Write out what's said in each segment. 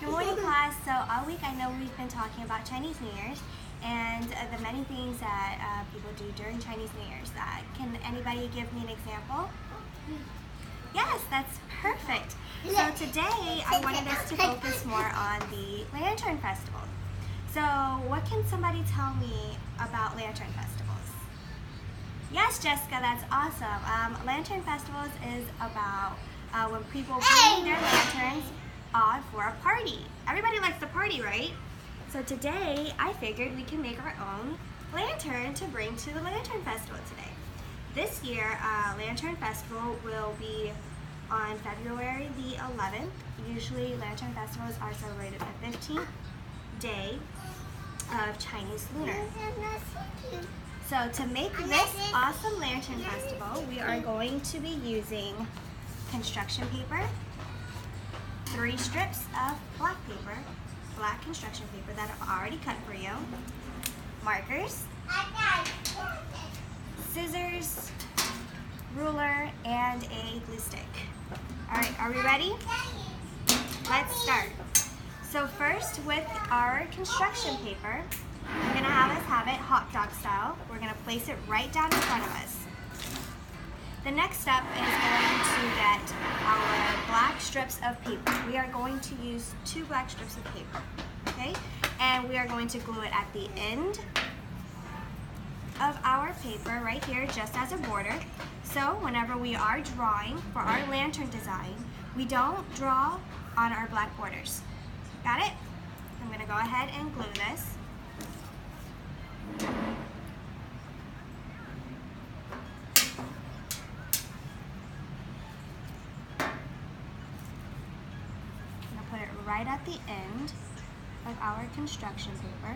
Good morning, class. So all week I know we've been talking about Chinese New Year's and the many things that people do during Chinese New Year's. Can anybody give me an example? Yes, that's perfect. So today I wanted us to focus more on the Lantern Festival. So what can somebody tell me about Lantern Festivals? Yes, Jessica, that's awesome. Lantern Festivals is about when people bring their lanterns on for a party. Everybody likes to party, right? So today I figured we can make our own lantern to bring to the Lantern Festival today. This year, Lantern Festival will be on February the 11th. Usually Lantern Festivals are celebrated the 15th day of Chinese Lunar. So to make this awesome Lantern Festival, we are going to be using construction paper, 3 strips of black paper, black construction paper that I've already cut for you, markers, scissors, ruler, and a glue stick. All right, are we ready? Let's start. So first, with our construction paper, we're gonna have it hot dog style. We're gonna place it right down in front of us. The next step is going to get our black strips of paper. We are going to use 2 black strips of paper, okay? And we are going to glue it at the end of our paper right here, just as a border. So whenever we are drawing for our lantern design, we don't draw on our black borders. Got it? I'm gonna go ahead and glue this. Put it right at the end of our construction paper.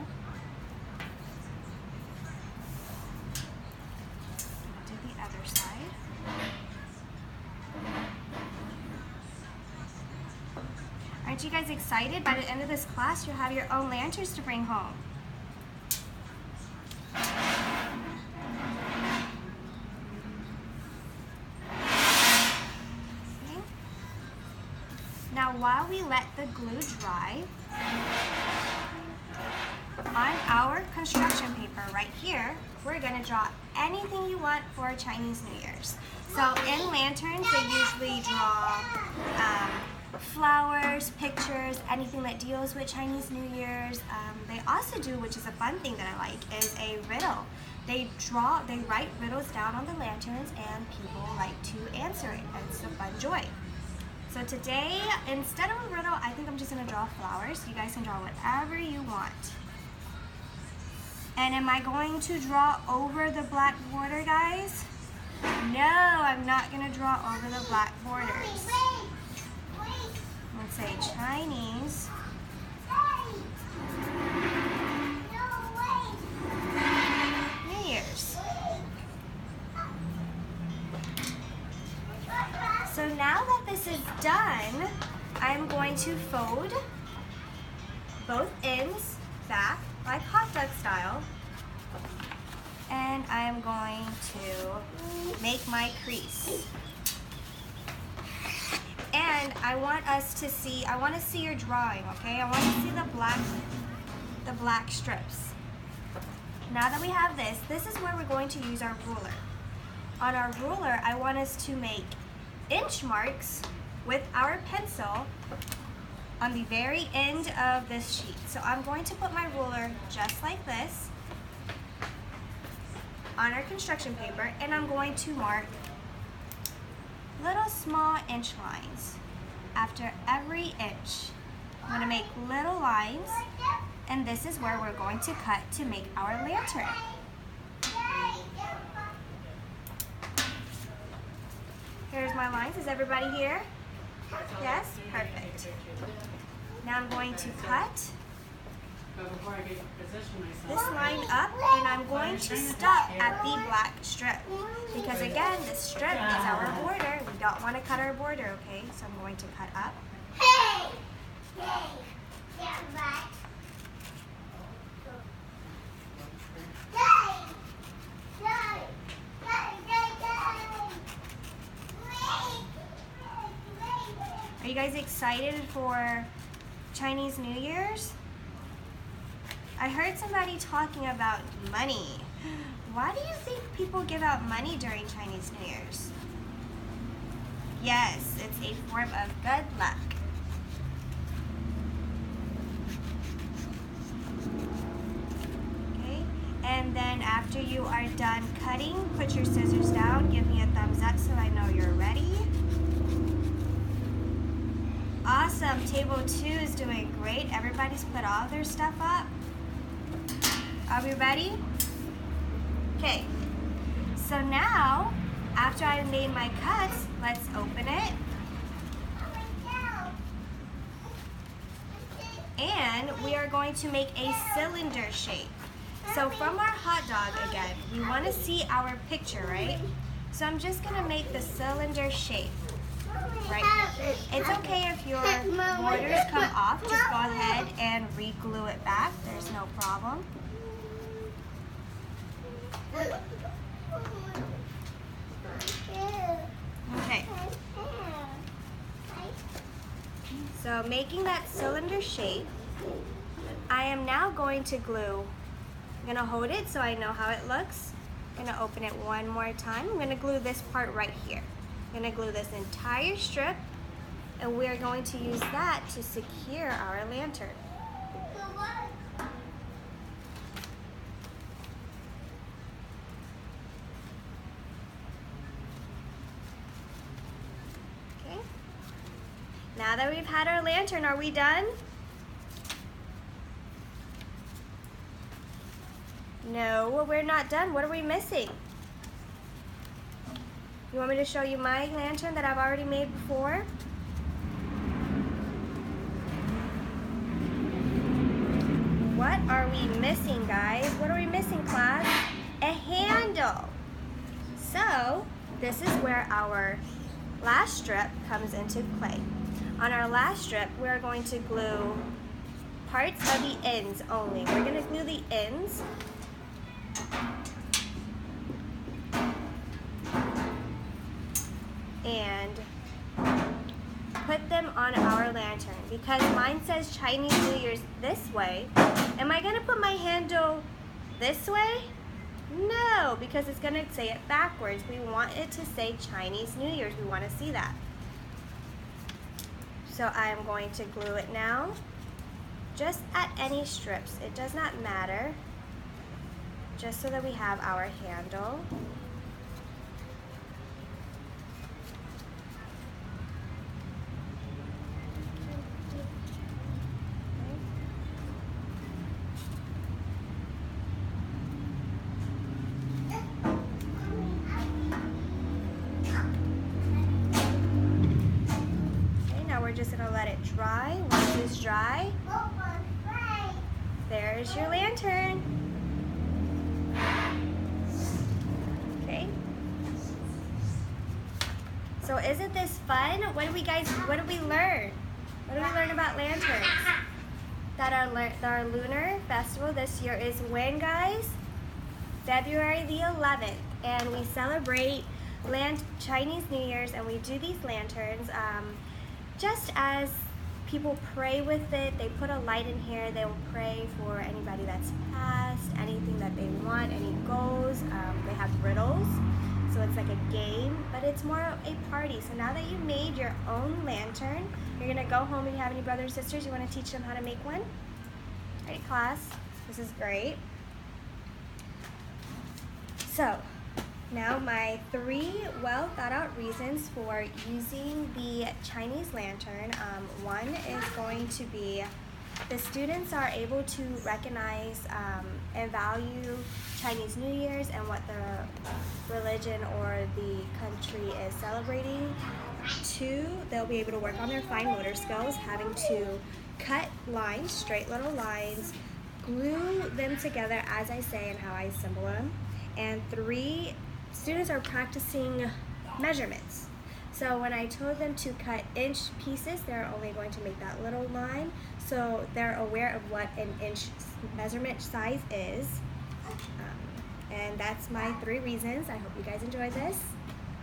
Do the other side. Aren't you guys excited? By the end of this class, you'll have your own lanterns to bring home. Now, while we let the glue dry, on our construction paper right here, we're gonna draw anything you want for Chinese New Year's. So in lanterns, they usually draw flowers, pictures, anything that deals with Chinese New Year's. They also do, which is a fun thing that I like, is a riddle. They write riddles down on the lanterns and people like to answer it. It's a fun joy. So today, instead of a riddle, I think I'm just gonna draw flowers. You guys can draw whatever you want. And am I going to draw over the black border, guys? No, I'm not gonna draw over the black borders. Let's say Chinese New Year's. So now that this is done, I'm going to fold both ends back like hot dog style, and I'm going to make my crease. And I want to see your drawing, okay? I want to see the black strips. Now that we have this is where we're going to use our ruler. On our ruler, I want us to make inch marks with our pencil on the very end of this sheet. So I'm going to put my ruler just like this on our construction paper, and I'm going to mark little small inch lines after every inch. I'm going to make little lines, and this is where we're going to cut to make our lantern. Here's my lines. Is everybody here? Yes? Perfect. Now I'm going to cut this line up, and I'm going to stop at the black strip. Because again, this strip is our border. We don't want to cut our border, okay? So I'm going to cut up. Are you guys excited for Chinese New Year's? I heard somebody talking about money. Why do you think people give out money during Chinese New Year's? Yes, it's a form of good luck. Okay, and then after you are done cutting, put your scissors down, give me a thumbs up so I know you're ready. Awesome, table 2 is doing great. Everybody's put all their stuff up. Are we ready? Okay, so now, after I made my cuts, let's open it. And we are going to make a cylinder shape. So from our hot dog again, we want to see our picture, right? So I'm just going to make the cylinder shape right here. It's okay if your borders come off, just go ahead and re-glue it back. There's no problem. Okay. So making that cylinder shape, I am now going to glue. I'm going to hold it so I know how it looks. I'm going to open it one more time. I'm going to glue this part right here. I'm going to glue this entire strip, and we are going to use that to secure our lantern. Now that we've had our lantern, are we done? No, we're not done. What are we missing? You want me to show you my lantern that I've already made before? What are we missing, guys? What are we missing, class? A handle. So, this is where our last strip comes into play. On our last strip, we're going to glue parts of the ends only. We're going to glue the ends. And put them on our lantern. Because mine says Chinese New Year's this way, am I going to put my handle this way? No, because it's going to say it backwards. We want it to say Chinese New Year's. We want to see that. So I am going to glue it now, just at any strips. It does not matter, just so that we have our handle. Just gonna let it dry. Once it's dry, there's your lantern. Okay. So isn't this fun? What did we learn? What did we learn about lanterns? That our lunar festival this year is when, guys? February the 11th, and we celebrate Chinese New Year's, and we do these lanterns. Just as people pray with it, they put a light in here, they will pray for anybody that's passed, anything that they want, any goals. They have riddles, so it's like a game, but it's more of a party. So now that you made your own lantern, you're gonna go home and you have any brothers or sisters, you wanna teach them how to make one? All right, class, this is great. So, now my 3 well thought out reasons for using the Chinese lantern. One is going to be the students are able to recognize and value Chinese New Year's and what the religion or the country is celebrating. 2, they'll be able to work on their fine motor skills, having to cut lines, straight little lines, glue them together as I say and how I assemble them. And 3, students are practicing measurements. So when I told them to cut inch pieces, they're only going to make that little line. So they're aware of what an inch measurement size is. And that's my 3 reasons. I hope you guys enjoyed this.